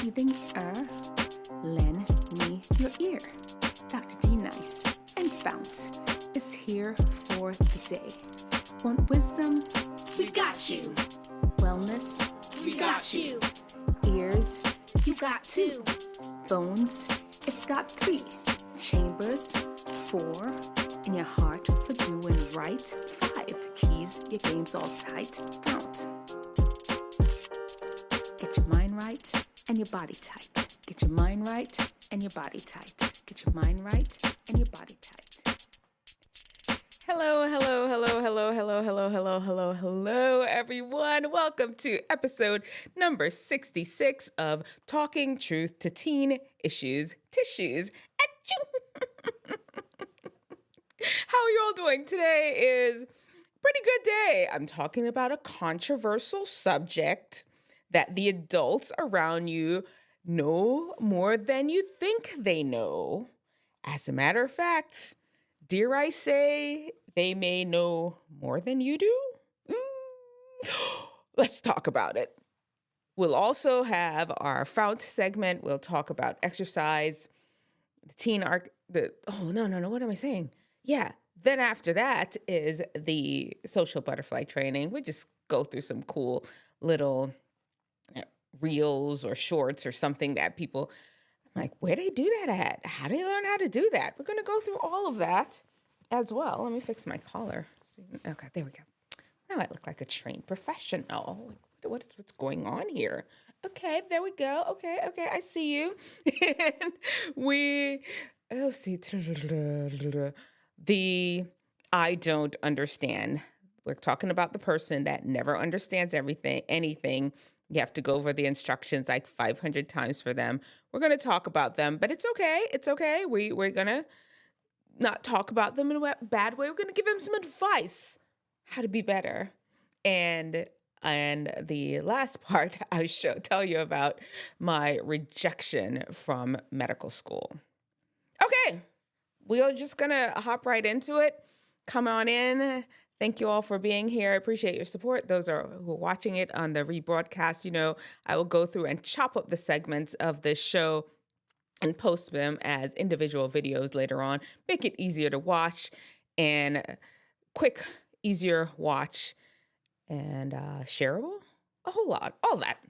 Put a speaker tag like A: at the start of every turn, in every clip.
A: soothing air, lend me your ear. Dr. D Nice and FOUNT is here for the day. Want wisdom?
B: We've got you.
A: Wellness?
B: We got you.
A: Ears?
B: You got two.
A: Phones? It's got 3. Chambers? 4. In your heart for doing right? 5. Keys? Your game's all tight? FOUNT. Get your mind right and your body tight. Get your mind right and your body tight. Get your mind right and your body tight.
C: Hello, everyone. Welcome to episode number 66 of Talking Truth to Teen Issues Tissues. How are you all doing? Today is a pretty good day. I'm talking about a controversial subject that the adults around you know more than you think they know. As a matter of fact, dare I say, they may know more than you do? Let's talk about it. We'll also have our FOUNT segment. We'll talk about exercise, what am I saying? Yeah. Then after that is the social butterfly training. We just go through some cool little reels or shorts or something that people, I'm like, where do they do that at? How do they learn how to do that? We're going to go through all of that as well. Let me fix my collar. Okay, there we go. Now I look like a trained professional. Like, what's going on here? Okay, there we go. Okay, I see you. And the I don't understand. We're talking about the person that never understands anything. You have to go over the instructions like 500 times for them. We're going to talk about them, but it's okay. It's okay. We're going to not talk about them in a bad way. We're going to give them some advice how to be better. And the last part, I shall tell you about my rejection from medical school. Okay, we are just going to hop right into it. Come on in. Thank you all for being here. I appreciate your support. Those who are watching it on the rebroadcast, I will go through and chop up the segments of this show and post them as individual videos later on. Make it easier to watch and quick, easier watch and shareable. A whole lot. All that.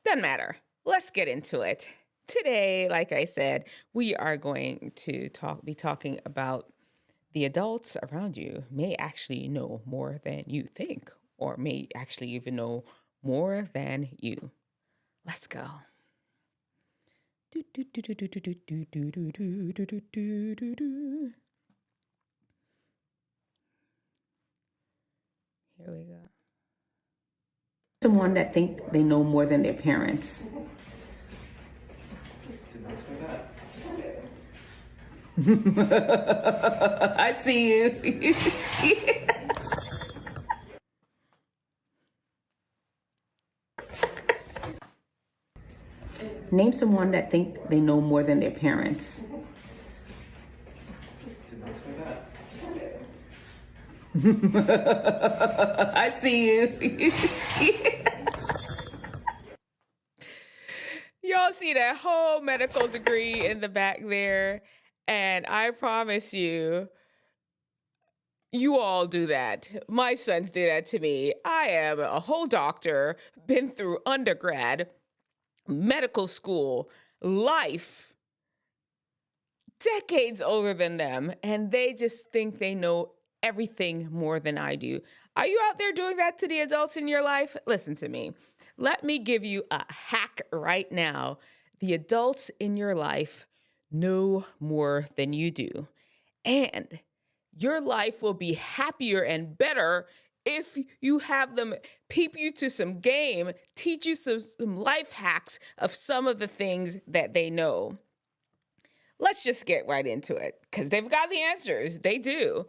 C: Doesn't matter. Let's get into it. Today, like I said, we are going to be talking about the adults around you may actually know more than you think, or may actually even know more than you. Let's go. Here we go.
A: Someone that think they know more than their parents. I see you. Name someone that think they know more than their parents. I see you.
C: Y'all see that whole medical degree in the back there? And I promise you, you all do that. My sons did that to me. I am a whole doctor, been through undergrad, medical school, life, decades older than them, and they just think they know everything more than I do. Are you out there doing that to the adults in your life? Listen to me. Let me give you a hack right now. The adults in your life know more than you do. And your life will be happier and better if you have them peep you to some game, teach you some life hacks of some of the things that they know. Let's just get right into it because they've got the answers. They do.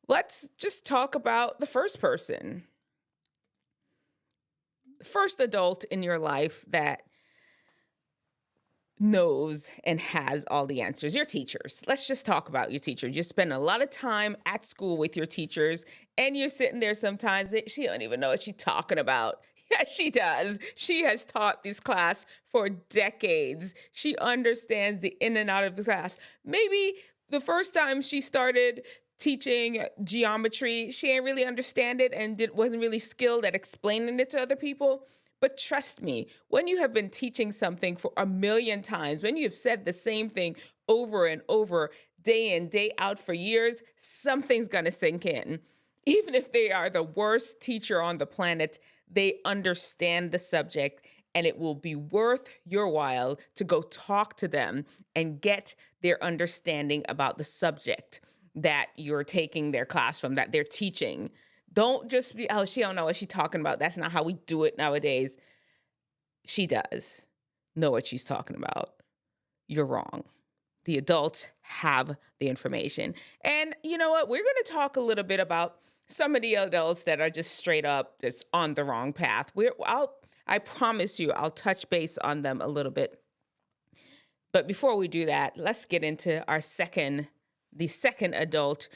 C: Let's just talk about the first person. The first adult in your life that knows and has all the answers. Your teachers. Let's just talk about your teachers. You spend a lot of time at school with your teachers and you're sitting there sometimes, she don't even know what she's talking about. Yeah, she does. She has taught this class for decades. She understands the in and out of the class. Maybe the first time she started teaching geometry, she didn't really understand it and wasn't really skilled at explaining it to other people. But trust me, when you have been teaching something for a million times, when you've said the same thing over and over, day in, day out for years, something's going to sink in. Even if they are the worst teacher on the planet, they understand the subject, and it will be worth your while to go talk to them and get their understanding about the subject that you're taking their class from, that they're teaching. Don't just be, oh, she don't know what she's talking about. That's not how we do it nowadays. She does know what she's talking about. You're wrong. The adults have the information. And you know what? We're going to talk a little bit about some of the adults that are just straight up just on the wrong path. I promise you, I'll touch base on them a little bit. But before we do that, let's get into the second adult,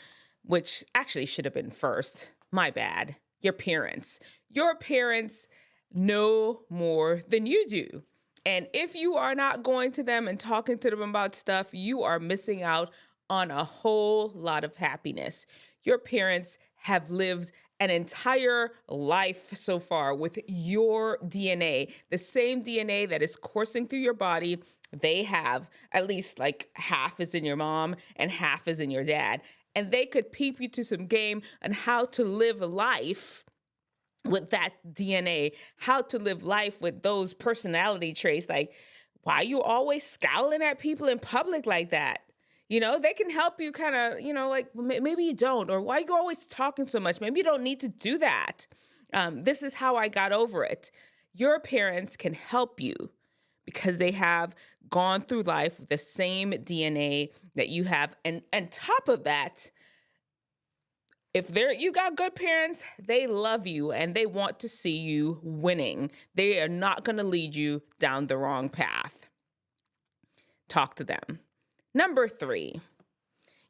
C: which actually should have been first. My bad. Your parents. Your parents know more than you do. And if you are not going to them and talking to them about stuff, you are missing out on a whole lot of happiness. Your parents have lived an entire life so far with your DNA, the same DNA that is coursing through your body. They have at least like half is in your mom and half is in your dad. And they could peep you to some game on how to live life with that DNA, how to live life with those personality traits. Like, why are you always scowling at people in public like that? You know, they can help you kind of, like maybe you don't, or why are you always talking so much? Maybe you don't need to do that. This is how I got over it. Your parents can help you because they have gone through life with the same DNA that you have. And on top of that, if you got good parents, they love you and they want to see you winning. They are not going to lead you down the wrong path. Talk to them. Number 3,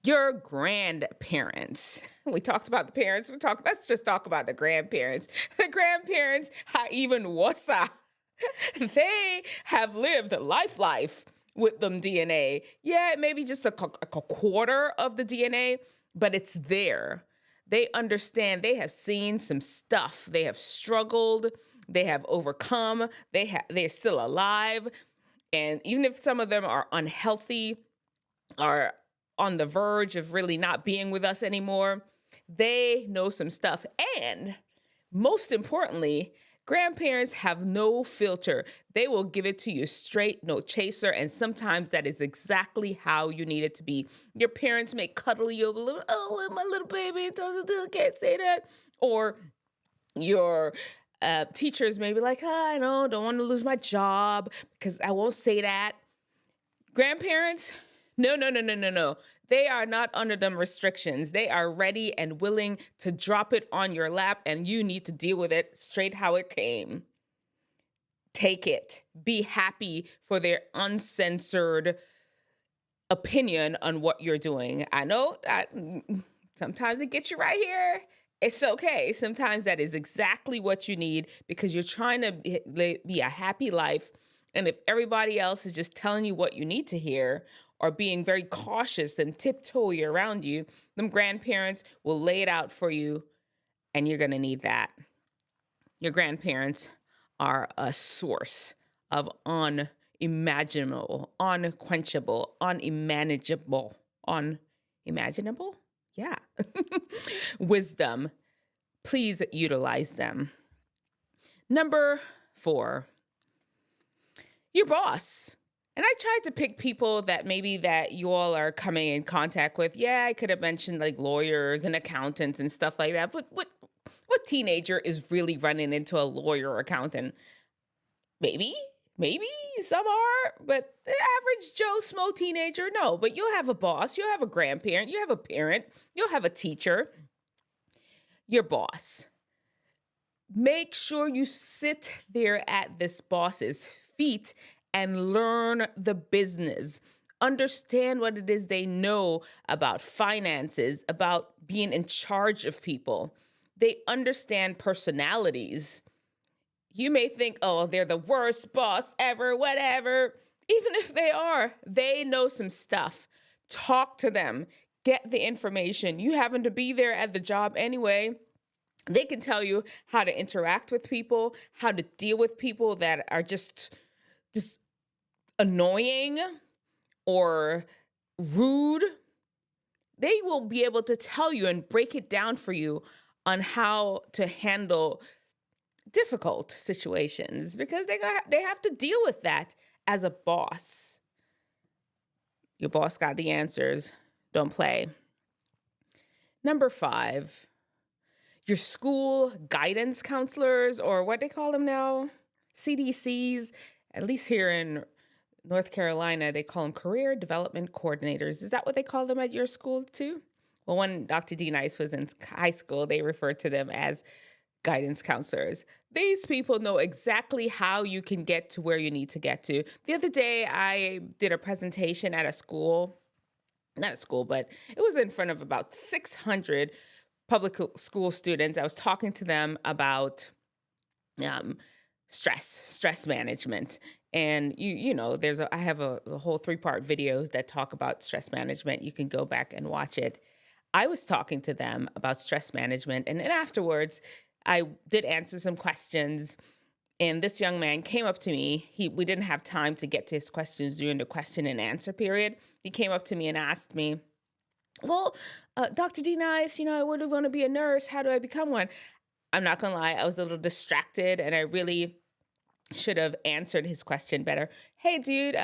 C: your grandparents. We talked about the parents. Let's just talk about the grandparents. The grandparents are even worse. They have lived life with them DNA. Yeah, maybe just a quarter of the DNA, but it's there. They understand. They have seen some stuff. They have struggled. They have overcome. They're still alive. And even if some of them are unhealthy, are on the verge of really not being with us anymore, they know some stuff. And most importantly, grandparents have no filter. They will give it to you straight, no chaser. And sometimes that is exactly how you need it to be. Your parents may cuddle you a little, oh, my little baby, can't say that. Or your teachers may be like, I don't want to lose my job because I won't say that. Grandparents, no. They are not under them restrictions. They are ready and willing to drop it on your lap, and you need to deal with it straight how it came. Take it. Be happy for their uncensored opinion on what you're doing. I know sometimes it gets you right here. It's okay. Sometimes that is exactly what you need because you're trying to be a happy life. And if everybody else is just telling you what you need to hear or being very cautious and tiptoey around you, them grandparents will lay it out for you, and you're going to need that. Your grandparents are a source of unimaginable, unquenchable, unimaginable, yeah, wisdom. Please utilize them. Number 4. Your boss. And I tried to pick people that maybe that you all are coming in contact with. Yeah, I could have mentioned like lawyers and accountants and stuff like that. But what teenager is really running into a lawyer or accountant? Maybe some are, but the average Joe Smo teenager, no. But you'll have a boss, you'll have a grandparent, you have a parent, you'll have a teacher. Your boss. Make sure you sit there at this boss's feet and learn the business. Understand what it is they know about finances, about being in charge of people. They understand personalities. You may think, oh, they're the worst boss ever, whatever. Even if they are, they know some stuff. Talk to them. Get the information. You happen to be there at the job anyway. They can tell you how to interact with people, how to deal with people that are just annoying or rude. They will be able to tell you and break it down for you on how to handle difficult situations because they have to deal with that as a boss. Your boss got the answers. Don't play. Number 5, your school guidance counselors, or what they call them now, CDCs, at least here in North Carolina, they call them career development coordinators. Is that what they call them at your school too? Well, when Dr. D. Nice was in high school, they referred to them as guidance counselors. These people know exactly how you can get to where you need to get to. The other day, I did a presentation at a school, not a school, but it was in front of about 600 public school students. I was talking to them about stress management. And you know, I have a whole 3-part videos that talk about stress management. You can go back and watch it. I was talking to them about stress management, and then afterwards, I did answer some questions, and this young man came up to me. We didn't have time to get to his questions during the question and answer period. He came up to me and asked me, well, Dr. D. Nice, I would want to be a nurse. How do I become one? I'm not going to lie. I was a little distracted, and I really should have answered his question better. Hey, dude,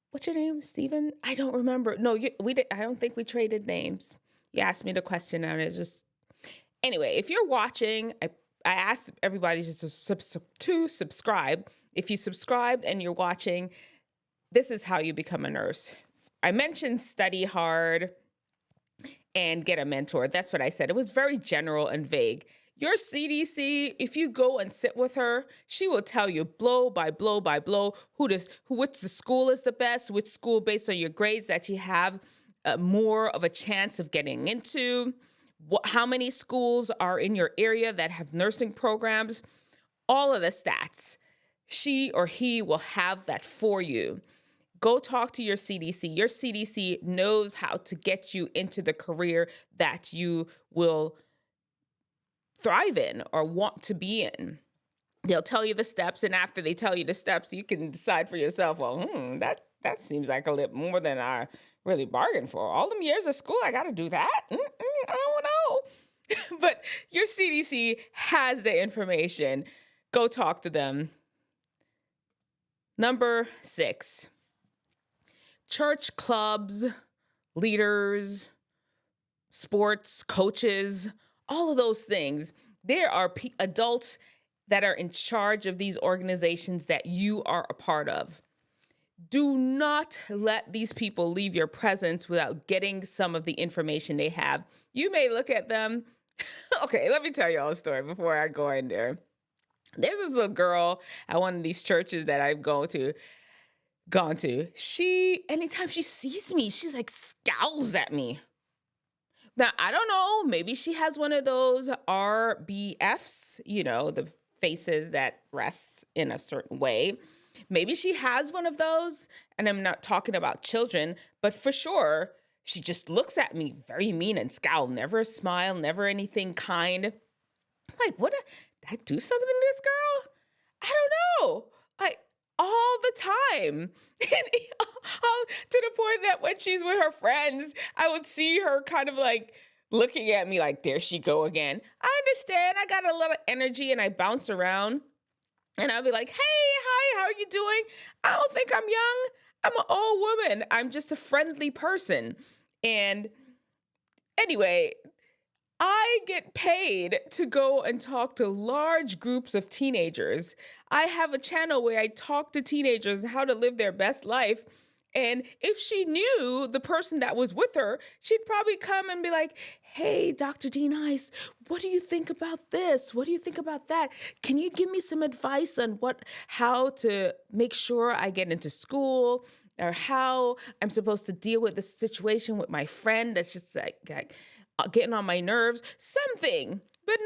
C: what's your name? Steven? I don't remember. No, we did. I don't think we traded names. You asked me the question, and it's just... Anyway, if you're watching, I asked everybody to subscribe. If you subscribed and you're watching, this is how you become a nurse. I mentioned study hard and get a mentor. That's what I said. It was very general and vague. Your CDC, if you go and sit with her, she will tell you blow by blow by blow which the school is the best, which school based on your grades that you have more of a chance of getting into. How many schools are in your area that have nursing programs? All of the stats. She or he will have that for you. Go talk to your CDC. Your CDC knows how to get you into the career that you will thrive in or want to be in. They'll tell you the steps, and after they tell you the steps, you can decide for yourself, well, that seems like a little more than I really bargained for. All them years of school, I got to do that? I don't know. But your CDC has the information. Go talk to them. Number 6, church clubs, leaders, sports, coaches, all of those things. There are adults that are in charge of these organizations that you are a part of. Do not let these people leave your presence without getting some of the information they have. You may look at them. Okay, let me tell you all a story before I go in there. There's this little girl at one of these churches that I've gone to. Anytime she sees me, she's like scowls at me. Now, I don't know, maybe she has one of those RBFs, the faces that rest in a certain way. Maybe she has one of those, and I'm not talking about children, but for sure, she just looks at me very mean and scowl, never a smile, never anything kind. I'm like, did I do something to this girl? I don't know. All the time. And to the point that when she's with her friends, I would see her kind of like looking at me like, there she go again. I understand. I got a lot of energy and I bounce around. And I'll be like, hey, hi, how are you doing? I don't think I'm young. I'm an old woman. I'm just a friendly person. And anyway, I get paid to go and talk to large groups of teenagers. I have a channel where I talk to teenagers how to live their best life. And if she knew the person that was with her, she'd probably come and be like, hey, Dr. D. Nice, what do you think about this? What do you think about that? Can you give me some advice on how to make sure I get into school, or how I'm supposed to deal with this situation with my friend that's just like getting on my nerves? Something. But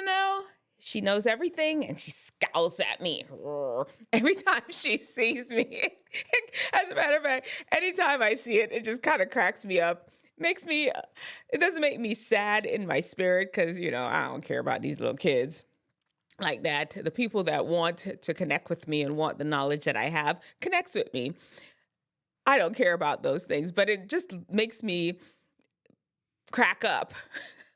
C: no. She knows everything and she scowls at me every time she sees me. As a matter of fact, anytime I see it, it just kind of cracks me up. Makes me, it doesn't make me sad in my spirit because, I don't care about these little kids like that. The people that want to connect with me and want the knowledge that I have connects with me. I don't care about those things, but it just makes me crack up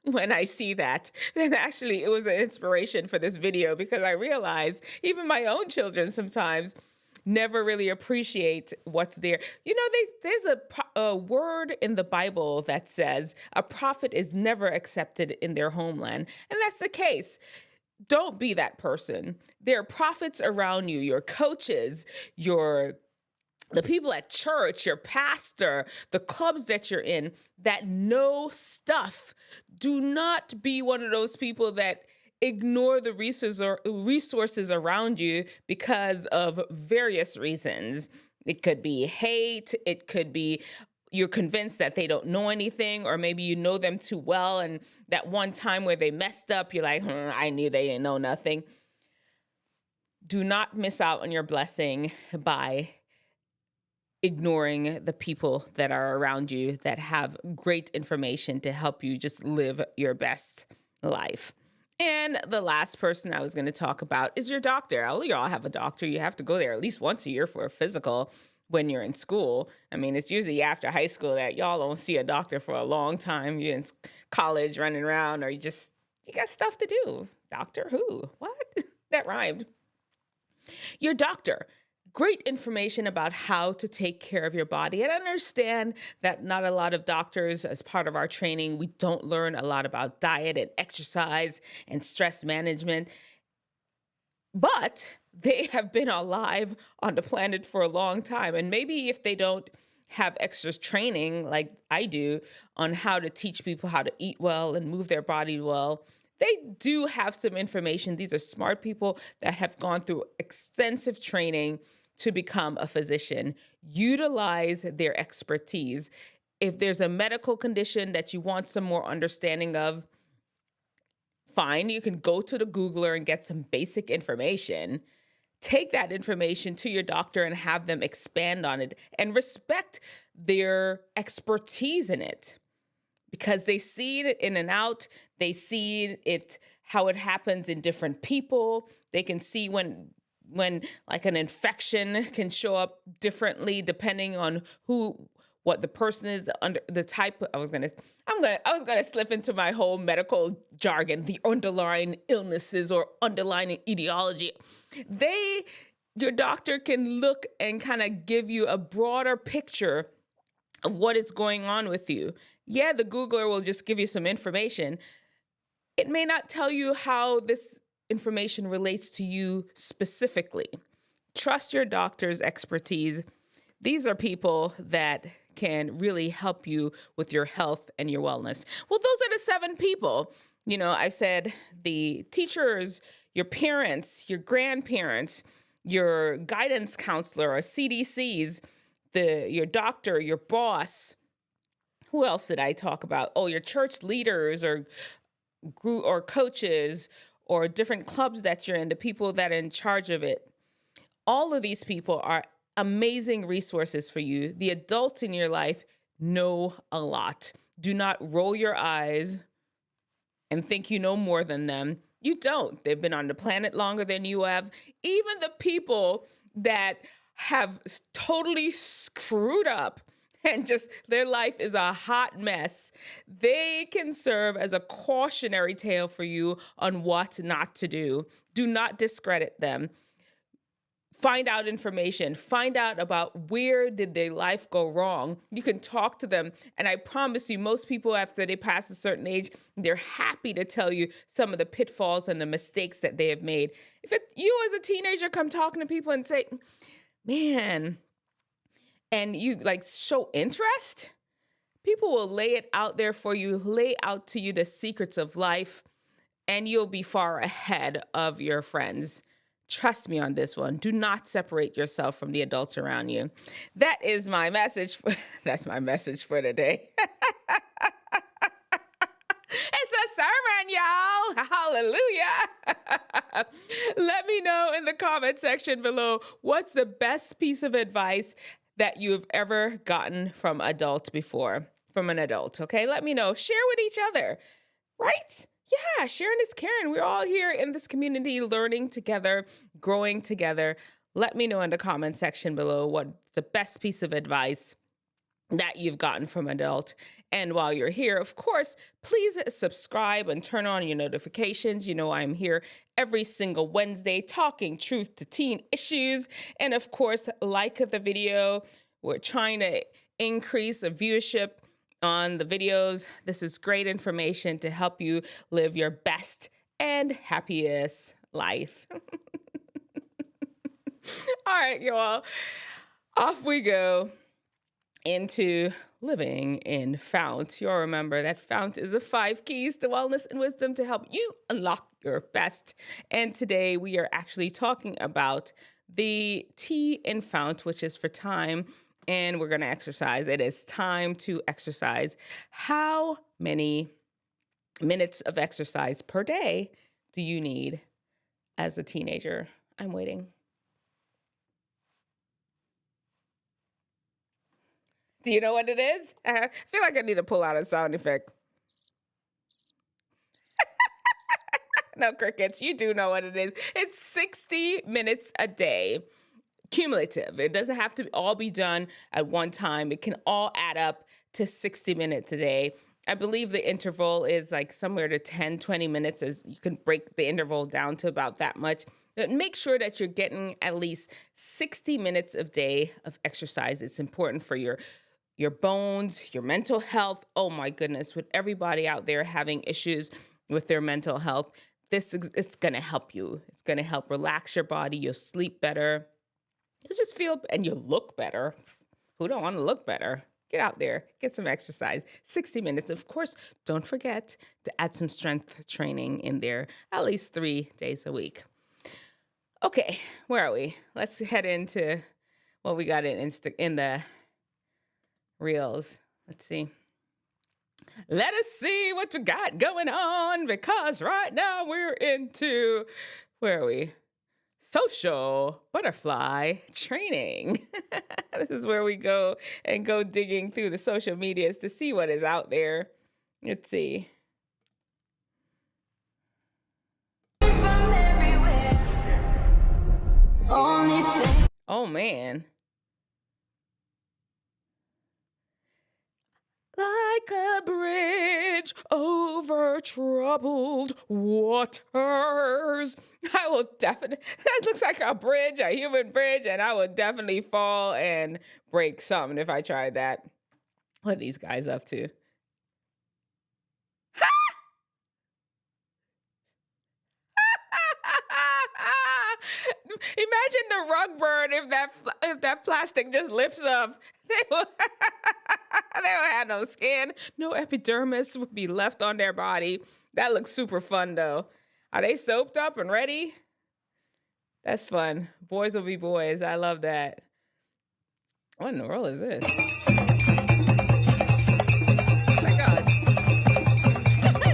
C: when I see that. And actually, it was an inspiration for this video because I realized even my own children sometimes never really appreciate what's there. There's a word in the Bible that says a prophet is never accepted in their homeland. And that's the case. Don't be that person. There are prophets around you, your coaches, the people at church, your pastor, the clubs that you're in that know stuff. Do not be one of those people that ignore the resources around you because of various reasons. It could be hate. It could be you're convinced that they don't know anything, or maybe you know them too well. And that one time where they messed up, you're like, I knew they didn't know nothing. Do not miss out on your blessing by ignoring the people that are around you that have great information to help you just live your best life. And the last person I was going to talk about is your doctor. All y'all have a doctor. You have to go there at least once a year for a physical when you're in school. I mean, it's usually after high school that y'all don't see a doctor for a long time. You're in college running around, or you got stuff to do. Doctor who? What? That rhymed. Your doctor. Great information about how to take care of your body. And I understand that not a lot of doctors, as part of our training, we don't learn a lot about diet and exercise and stress management. But they have been alive on the planet for a long time. And maybe if they don't have extra training like I do on how to teach people how to eat well and move their body well, they do have some information. These are smart people that have gone through extensive training to become a physician. Utilize their expertise. If there's a medical condition that you want some more understanding of, fine, you can go to the Googler and get some basic information. Take that information to your doctor and have them expand on it, and respect their expertise in it, because they see it in and out. They see it, how it happens in different people. They can see when like an infection can show up differently depending on what the person is under, the type. I was gonna slip into my whole medical jargon, the underlying illnesses or underlying etiology. Your doctor can look and kind of give you a broader picture of what is going on with you. Yeah, the Googler will just give you some information. It may not tell you how this information relates to you specifically. Trust your doctor's expertise. These are people that can really help you with your health and your wellness. Well, those are the 7 people. I said the teachers, your parents, your grandparents, your guidance counselor or CDCs, your doctor, your boss. Who else did I talk about? Oh, your church leaders or coaches, or different clubs that you're in, the people that are in charge of it. All of these people are amazing resources for you. The adults in your life know a lot. Do not roll your eyes and think you know more than them. You don't. They've been on the planet longer than you have. Even the people that have totally screwed up and just their life is a hot mess, they can serve as a cautionary tale for you on what not to do. Do not discredit them. Find out information. Find out about where did their life go wrong. You can talk to them. And I promise you, most people, after they pass a certain age, they're happy to tell you some of the pitfalls and the mistakes that they have made. If you as a teenager come talking to people and say, man, and you show interest, people will lay it out there for you, lay out to you the secrets of life, and you'll be far ahead of your friends. Trust me on this one. Do not separate yourself from the adults around you. That is my message. That's my message for today. It's a sermon, y'all. Oh, hallelujah. Let me know in the comment section below, what's the best piece of advice that you've ever gotten from an adult, okay? Let me know. Share with each other, right? Yeah, sharing is caring. We're all here in this community learning together, growing together. Let me know in the comment section below what the best piece of advice that you've gotten from an adult. And while you're here, of course, please subscribe and turn on your notifications. You know, I'm here every single Wednesday talking truth to teen issues. And of course, like the video. We're trying to increase the viewership on the videos. This is great information to help you live your best and happiest life. All right, y'all, off we go into living in FOUNT. You'll remember that FOUNT is the 5 keys to wellness and wisdom to help you unlock your best. And today we are actually talking about the T in FOUNT, which is for time, and we're going to exercise. It is time to exercise. How many minutes of exercise per day do you need as a teenager? I'm waiting. Do you know what it is? I feel like I need to pull out a sound effect. No, crickets, you do know what it is. It's 60 minutes a day, cumulative. It doesn't have to all be done at one time. It can all add up to 60 minutes a day. I believe the interval is like somewhere to 10, 20 minutes, as you can break the interval down to about that much. But make sure that you're getting at least 60 minutes a day of exercise. It's important for your bones, your mental health. Oh my goodness, with everybody out there having issues with their mental health, it's going to help you. It's going to help relax your body. You'll sleep better. You'll just feel, and you'll look better. Who don't want to look better? Get out there, get some exercise, 60 minutes. Of course, don't forget to add some strength training in there, at least 3 days a week. Okay, where are we? Let's head into what we got in the reels. Let's see. Let us see what you got going on, because right now we're into, where are we? Social butterfly training. This is where we go digging through the social medias to see what is out there. Let's see. Oh man. Like a bridge over troubled waters. I will definitely, that looks like a bridge, a human bridge, and I would definitely fall and break something if I tried that. What are these guys up to? Imagine the rug burn if that plastic just lifts up. They don't have no skin, no epidermis would be left on their body. That looks super fun though. Are they soaped up and ready? That's fun. Boys will be boys. I love that. What in the world is this? Oh my God.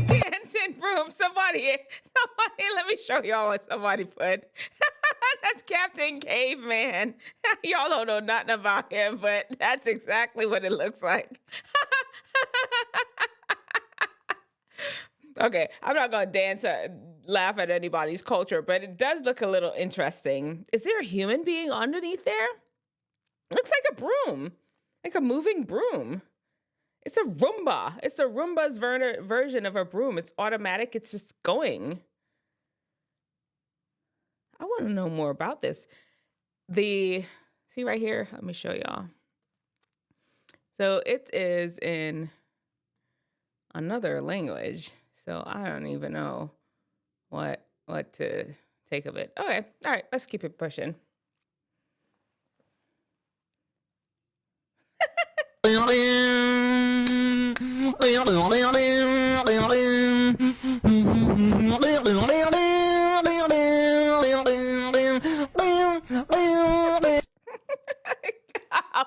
C: Dancing broom. Somebody, let me show y'all what somebody put. That's Captain Caveman. Y'all don't know nothing about him, but that's exactly what it looks like. Okay, I'm not going to dance or laugh at anybody's culture, but it does look a little interesting. Is there a human being underneath there? It looks like a broom, like a moving broom. It's a Roomba. It's a Roomba's version of a broom. It's automatic. It's just going. I want to know more about this. See right here? Let me show y'all. So it is in another language. So I don't even know what to take of it. Okay. All right. Let's keep it pushing.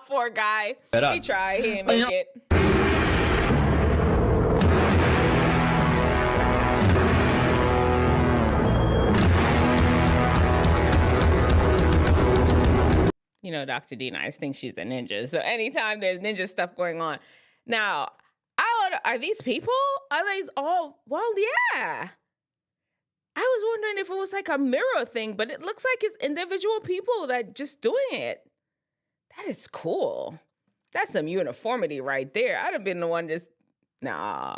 C: Poor guy. He tried. He didn't make it. You know, Dr. D Nice thinks she's a ninja. So anytime there's ninja stuff going on. Now, are these people? Are these all? Well, yeah. I was wondering if it was like a mirror thing, but it looks like it's individual people that just doing it. That is cool. That's some uniformity right there. I'd have been the one just, nah.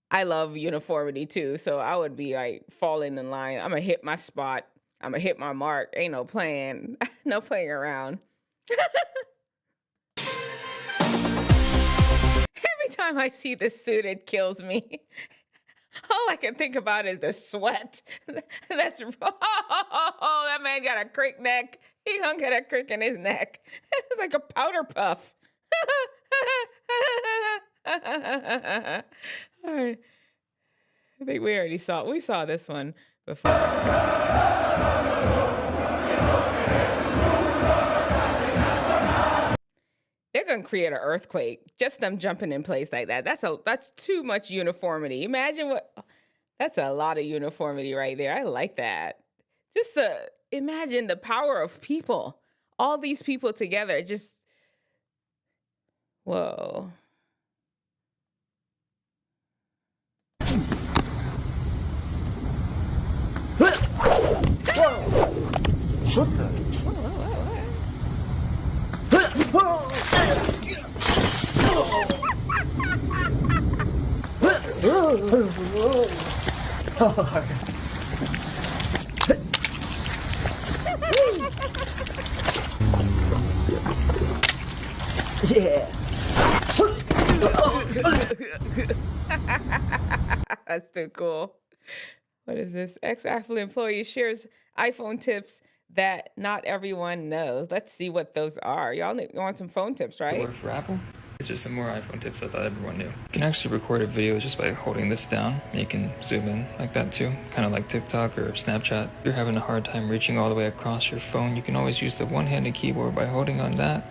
C: I love uniformity too. So I would be like falling in line. I'm going to hit my spot. I'm going to hit my mark. Ain't no playing. No playing around. Every time I see this suit, it kills me. All I can think about is the sweat. That's, oh, that man got a crick neck. He hung at a crick in his neck. It's like a powder puff. All right. I think we saw this one before. They're gonna create an earthquake. Just them jumping in place like that. That's too much uniformity. That's a lot of uniformity right there. I like that. Just imagine the power of people. All these people together. Just whoa.
D: Yeah.
C: That's too cool. What is this? Ex-Apple employee shares iPhone tips that not everyone knows. Let's see what those are. Y'all want some phone tips, right?
E: Or for Apple? These are some more iPhone tips I thought everyone knew. You can actually record a video just by holding this down. You can zoom in like that too, kind of like TikTok or Snapchat. If you're having a hard time reaching all the way across your phone, you can always use the one-handed keyboard by holding on that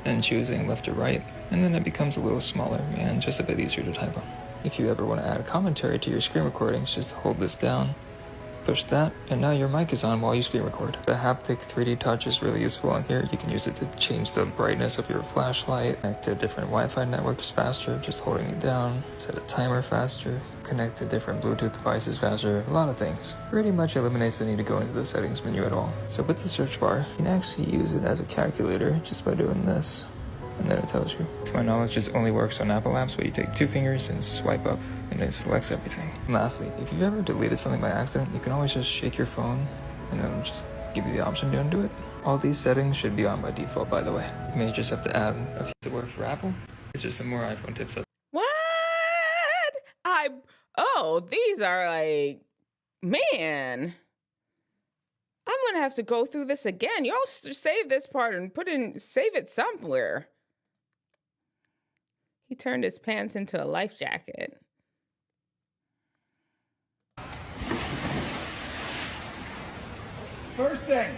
E: and choosing left or right, and then it becomes a little smaller and just a bit easier to type on. If you ever want to add a commentary to your screen recordings, just hold this down, push that, and now your mic is on while you screen record. The haptic 3D touch is really useful on here. You can use it to change the brightness of your flashlight, connect to different Wi-Fi networks faster, just holding it down, set a timer faster, connect to different Bluetooth devices faster, a lot of things. Pretty much eliminates the need to go into the settings menu at all. So with the search bar, you can actually use it as a calculator just by doing this. And then it tells you. To my knowledge, this only works on Apple apps where you take 2 fingers and swipe up, and it selects everything. And lastly, if you've ever deleted something by accident, you can always just shake your phone, and it'll just give you the option to undo it. All these settings should be on by default, by the way. You may just have to add a few. Does it work for Apple? These are some more iPhone tips.
C: What? These are like, man. I'm gonna have to go through this again. Y'all save this part and save it somewhere. He turned his pants into a life jacket.
F: First thing,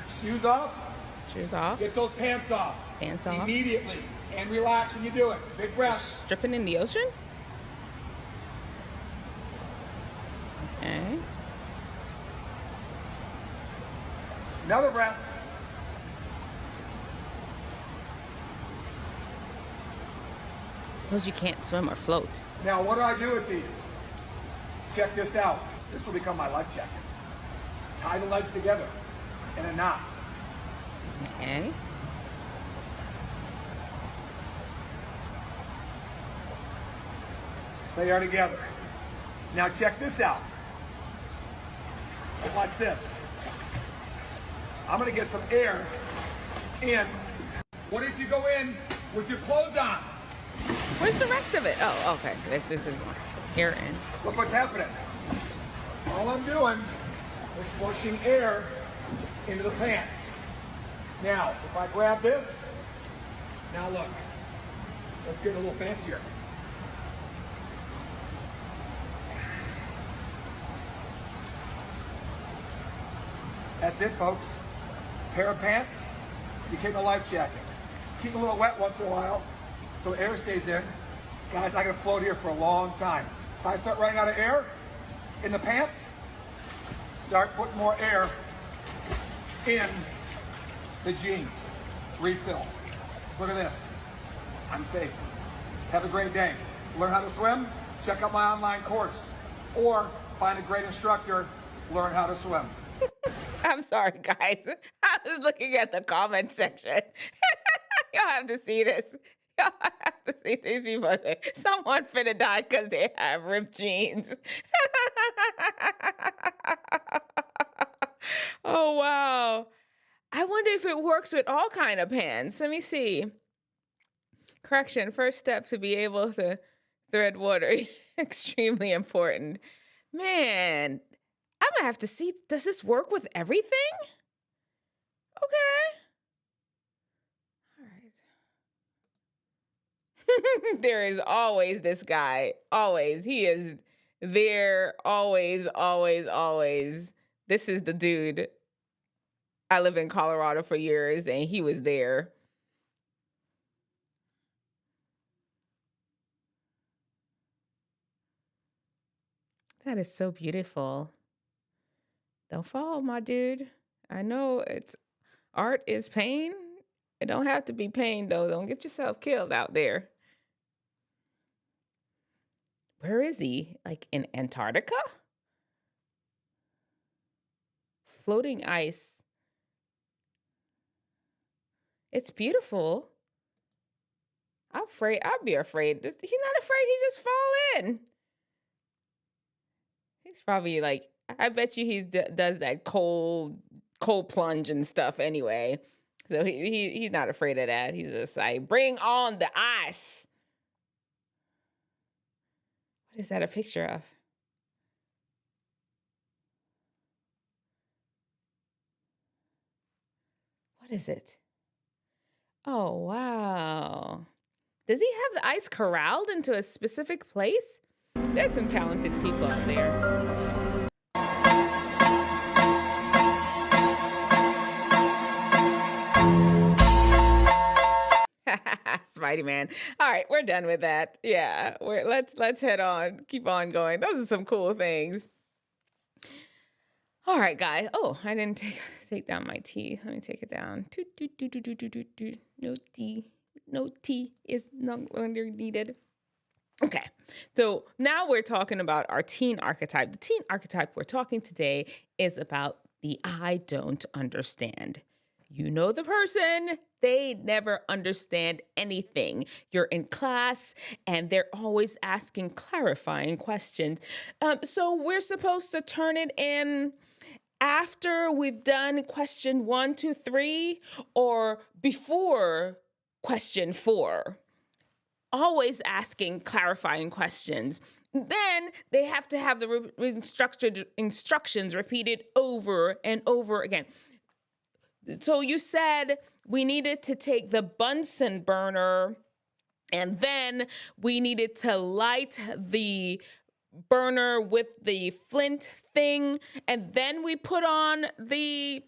F: shoes off.
C: Shoes off.
F: Get those pants off.
C: Pants off.
F: Immediately. And relax when you do it. Big breath.
C: Stripping in the ocean? Okay.
F: Another breath.
C: Suppose you can't swim or float.
F: Now, what do I do with these? Check this out. This will become my life jacket. Tie the legs together in a knot.
C: Okay.
F: They are together. Now check this out. Like this. I'm gonna get some air in. What if you go in with your clothes on?
C: Where's the rest of it? Oh, okay. This is air in.
F: Look what's happening. All I'm doing is pushing air into the pants. Now, if I grab this, now look. Let's get a little fancier. That's it, folks. Pair of pants became a life jacket. Keep a little wet once in a while so air stays in. Guys, I'm gonna float here for a long time. If I start running out of air in the pants, start putting more air in the jeans. Refill. Look at this. I'm safe. Have a great day. Learn how to swim? Check out my online course. Or find a great instructor, learn how to swim.
C: I'm sorry, guys. I was looking at the comment section. Y'all have to see this. Y'all have to see these people. Someone finna die because they have ripped jeans. Oh, wow. I wonder if it works with all kind of pants. Let me see. Correction, first step to be able to thread water. Extremely important. Man, I'm gonna have to see, does this work with everything? Okay. All right. There is always this guy. Always. He is there. Always, always, always. This is the dude. I lived in Colorado for years and he was there. That is so beautiful. Don't fall, my dude. I know it's art is pain. It don't have to be pain though. Don't get yourself killed out there. Where is he? Like in Antarctica? Floating ice. It's beautiful. I'm afraid. I'd be afraid. He's not afraid. He just fall in. He's probably like, I bet you does that cold plunge and stuff anyway. So he's not afraid of that. He's just like, bring on the ice. What is that a picture of? What is it? Oh, wow. Does he have the ice corralled into a specific place? There's some talented people out there. Spidey Man. All right, we're done with that. Yeah, let's head on. Keep on going. Those are some cool things. All right, guys. Oh, I didn't take down my tea. Let me take it down. No tea. No tea is no longer needed. Okay, so now we're talking about our teen archetype. The teen archetype we're talking today is about the I don't understand. You know the person, they never understand anything. You're in class and they're always asking clarifying questions. So we're supposed to turn it in after we've done question 1, 2, 3, or before question 4. Always asking clarifying questions. Then they have to have the instructions repeated over and over again. So you said we needed to take the Bunsen burner and then we needed to light the burner with the flint thing and then we put on the,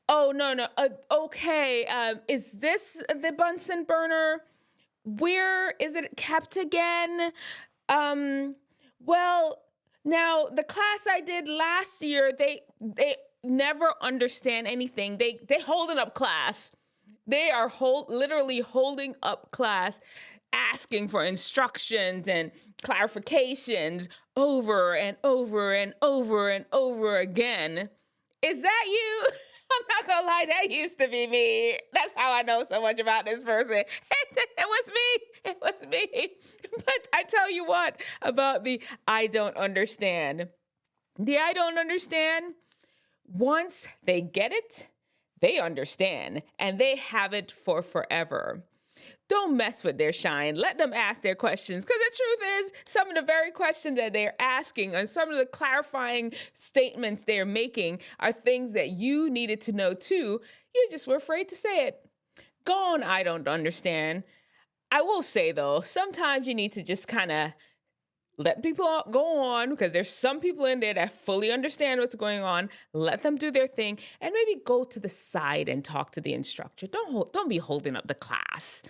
C: oh, no. Okay, is this the Bunsen burner? Where is it kept again? Well, now the class I did last year, they never understand anything. They holding up class. They are literally holding up class, asking for instructions and clarifications over and over and over and over again. Is that you? I'm not gonna lie, that used to be me. That's how I know so much about this person. It was me. But I tell you what about the I don't understand. The I don't understand, once they get it, they understand and they have it for forever. Don't mess with their shine. Let them ask their questions. Because the truth is, some of the very questions that they're asking and some of the clarifying statements they're making are things that you needed to know too. You just were afraid to say it. Go on, I don't understand. I will say though, sometimes you need to just kind of let people go on because there's some people in there that fully understand what's going on. Let them do their thing and maybe go to the side and talk to the instructor. Don't be holding up the class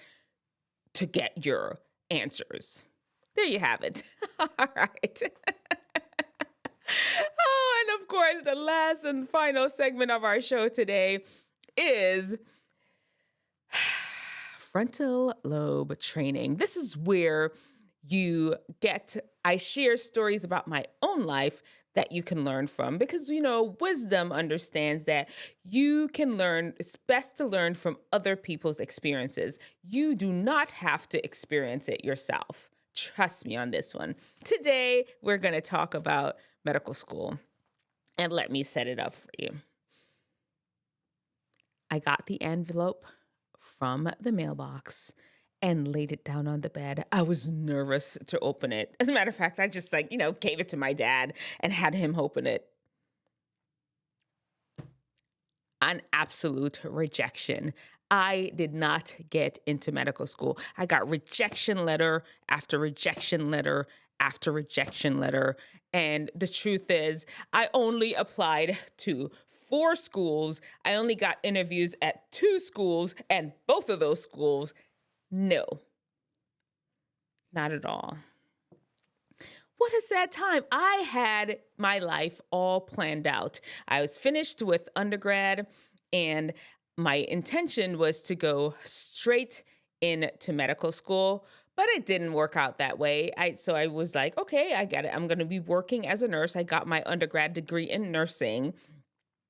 C: to get your answers. There you have it. All right. Oh, and of course, the last and final segment of our show today is frontal lobe training. This is where I share stories about my own life that you can learn from, because, wisdom understands that it's best to learn from other people's experiences. You do not have to experience it yourself. Trust me on this one. Today, we're going to talk about medical school, and let me set it up for you. I got the envelope from the mailbox and laid it down on the bed. I was nervous to open it. As a matter of fact, I just gave it to my dad and had him open it. An absolute rejection. I did not get into medical school. I got rejection letter after rejection letter after rejection letter. And the truth is, I only applied to 4 schools. I only got interviews at 2 schools, and both of those schools, no, not at all. What a sad time. I had my life all planned out. I was finished with undergrad, and my intention was to go straight into medical school, but it didn't work out that way. So I was like, okay, I get it. I'm going to be working as a nurse. I got my undergrad degree in nursing.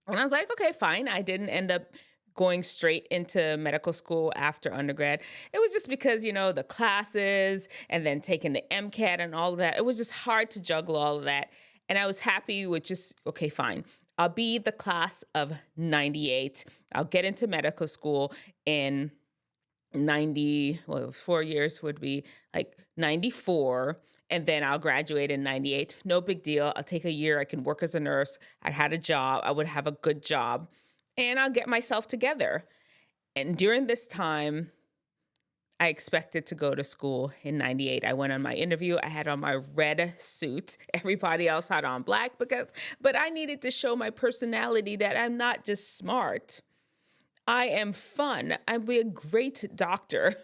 C: And I was like, okay, fine. I didn't end up going straight into medical school after undergrad. It was just because, the classes and then taking the MCAT and all of that, it was just hard to juggle all of that. And I was happy with just, okay, fine. I'll be the class of 98. I'll get into medical school in 4 years would be like 94. And then I'll graduate in 98. No big deal. I'll take a year. I can work as a nurse. I had a job. I would have a good job. And I'll get myself together. And during this time, I expected to go to school in 98. I went on my interview. I had on my red suit. Everybody else had on black but I needed to show my personality that I'm not just smart. I am fun. I'd be a great doctor.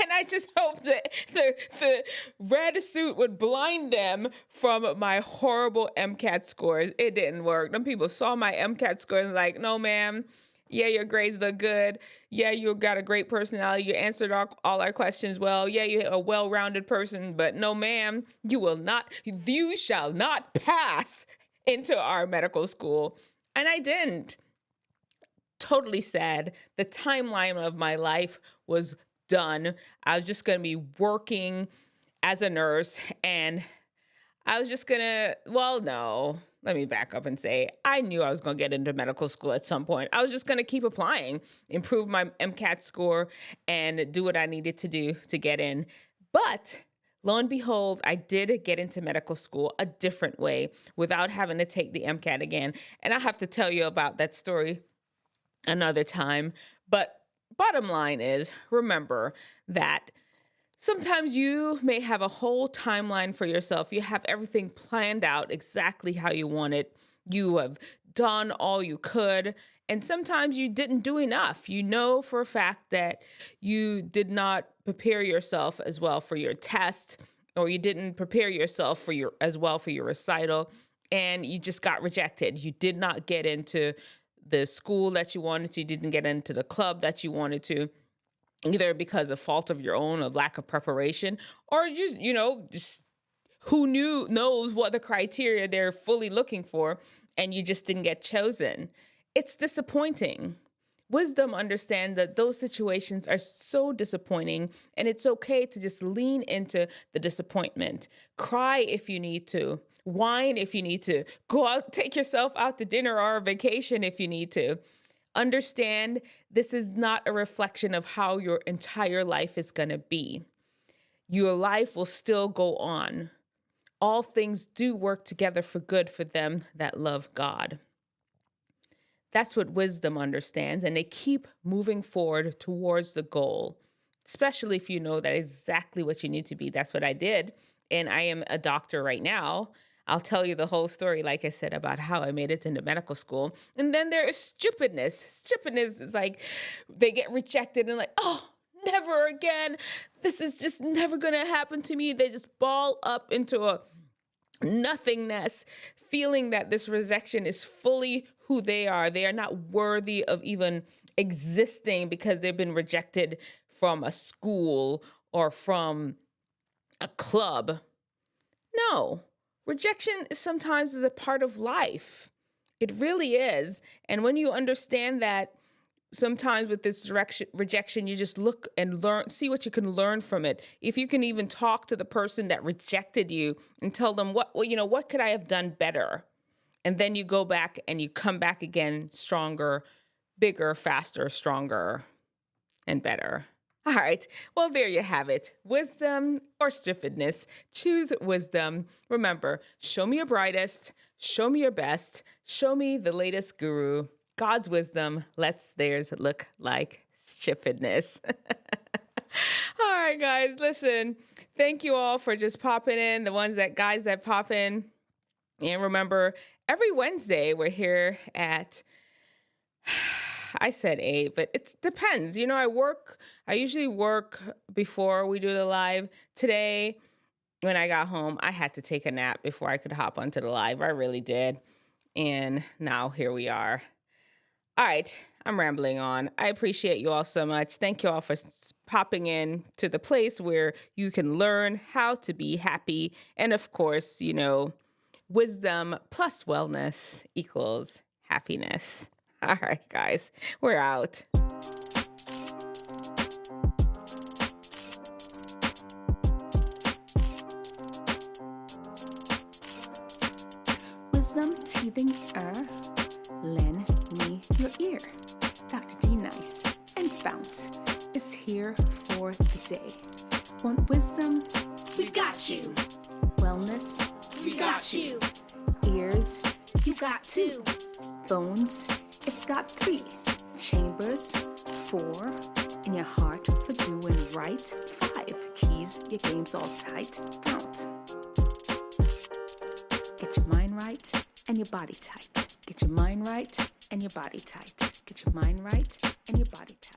C: And I just hope that the red suit would blind them from my horrible MCAT scores. It didn't work. Them people saw my MCAT scores and like, no, ma'am. Yeah, your grades look good. Yeah, you got a great personality. You answered all our questions well. Yeah, you're a well-rounded person. But no, ma'am, you shall not pass into our medical school. And I didn't. Totally sad. The timeline of my life was done. I was just going to be working as a nurse, and I was just no, let me back up and say, I knew I was going to get into medical school at some point. I was just going to keep applying, improve my MCAT score, and do what I needed to do to get in. But lo and behold, I did get into medical school a different way without having to take the MCAT again. And I have to tell you about that story another time. But bottom line is, remember that sometimes you may have a whole timeline for yourself. You have everything planned out exactly how you want it. You have done all you could. And sometimes you didn't do enough. You know for a fact that you did not prepare yourself as well for your test, or you didn't prepare yourself as well for your recital, and you just got rejected. You did not get into the school that you wanted to. You didn't get into the club that you wanted to, either because of fault of your own, of lack of preparation, or just who knows what the criteria they're fully looking for, and you just didn't get chosen. It's disappointing. Wisdom understands that those situations are so disappointing, and it's okay to just lean into the disappointment. Cry if you need to. Whine if you need to. Go out, take yourself out to dinner or a vacation if you need to. Understand this is not a reflection of how your entire life is going to be. Your life will still go on. All things do work together for good for them that love God. That's what wisdom understands, and they keep moving forward towards the goal, especially if you know that exactly what you need to be. That's what I did, and I am a doctor right now. I'll tell you the whole story, like I said, about how I made it into medical school. And then there is stupidness. Stupidness is like they get rejected and like, oh, never again. This is just never going to happen to me. They just ball up into a nothingness, feeling that this rejection is fully who they are. They are not worthy of even existing because they've been rejected from a school or from a club. No, rejection sometimes is a part of life. It really is. And when you understand that, sometimes with this rejection, you just look and learn, see what you can learn from it. If you can even talk to the person that rejected you and tell them what could I have done better? And then you go back and you come back again stronger, bigger, faster, stronger, and better. All right. Well, there you have it. Wisdom or stupidness. Choose wisdom. Remember, show me your brightest, show me your best, show me the latest guru. God's wisdom lets theirs look like stupidness. All right, guys, listen, thank you all for just popping in, the guys that pop in. And remember, every Wednesday we're here at, I said 8, but it depends. I usually work before we do the live. Today, when I got home, I had to take a nap before I could hop onto the live. I really did. And now here we are. All right, I'm rambling on. I appreciate you all so much. Thank you all for popping in to the place where you can learn how to be happy. And of course, wisdom plus wellness equals happiness. All right, guys, we're out.
A: Wisdom teething lend me your ear. Dr. D Nice and FOUNT is here for the day. Want wisdom?
B: We've got you.
A: Wellness?
B: We got you.
A: Ears?
B: You got 2.
A: Bones? It's got 3. Chambers? 4. In your heart for doing right? 5. Keys, your game's all tight. FOUNT. Get your mind right and your body tight. Get your mind right and your body tight. Get your mind right and your body tight.